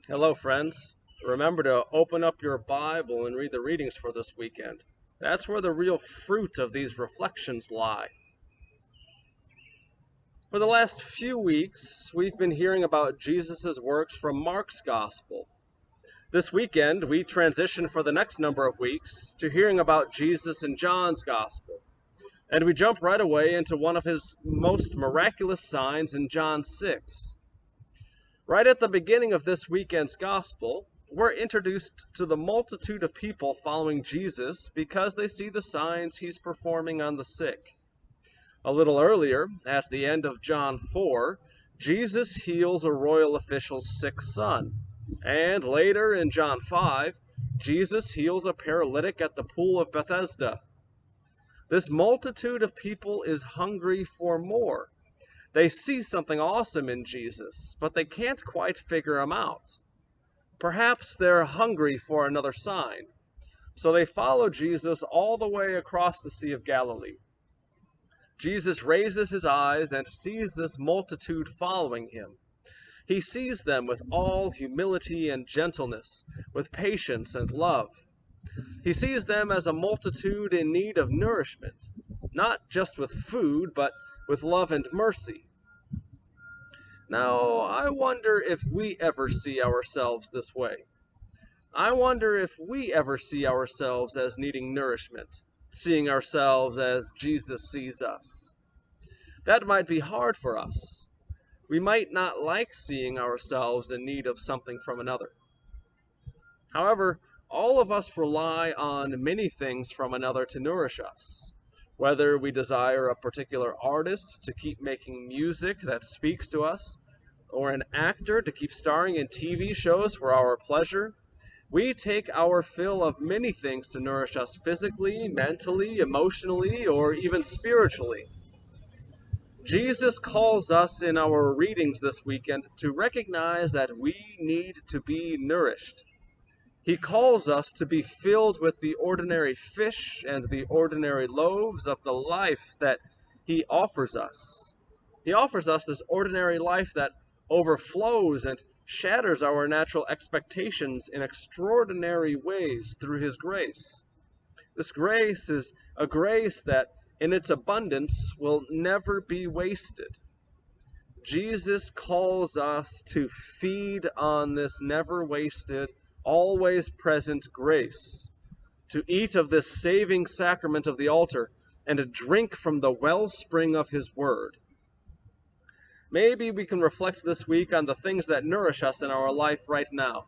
Hello, friends. Remember to open up your Bible and read the readings for this weekend. That's where the real fruit of these reflections lie. For the last few weeks, we've been hearing about Jesus' works from Mark's Gospel. This weekend, we transition for the next number of weeks to hearing about Jesus in John's Gospel. And we jump right away into one of his most miraculous signs in John 6. Right at the beginning of this weekend's gospel, we're introduced to the multitude of people following Jesus because they see the signs he's performing on the sick. A little earlier, at the end of John 4, Jesus heals a royal official's sick son. And later in John 5, Jesus heals a paralytic at the pool of Bethesda. This multitude of people is hungry for more. They see something awesome in Jesus, but they can't quite figure him out. Perhaps they're hungry for another sign, so they follow Jesus all the way across the Sea of Galilee. Jesus raises his eyes and sees this multitude following him. He sees them with all humility and gentleness, with patience and love. He sees them as a multitude in need of nourishment, not just with food, but with love and mercy. Now, I wonder if we ever see ourselves this way. I wonder if we ever see ourselves as needing nourishment, seeing ourselves as Jesus sees us. That might be hard for us. We might not like seeing ourselves in need of something from another. However, all of us rely on many things from another to nourish us. Whether we desire a particular artist to keep making music that speaks to us, or an actor to keep starring in TV shows for our pleasure, we take our fill of many things to nourish us physically, mentally, emotionally, or even spiritually. Jesus calls us in our readings this weekend to recognize that we need to be nourished. He calls us to be filled with the ordinary fish and the ordinary loaves of the life that he offers us. He offers us this ordinary life that overflows and shatters our natural expectations in extraordinary ways through his grace. This grace is a grace that, in its abundance, will never be wasted. Jesus calls us to feed on this never wasted, always present grace, to eat of this saving sacrament of the altar, and to drink from the wellspring of his word. Maybe we can reflect this week on the things that nourish us in our life right now.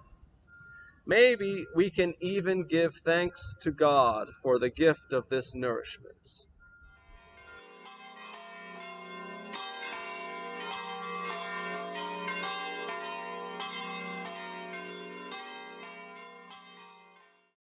Maybe we can even give thanks to God for the gift of this nourishment.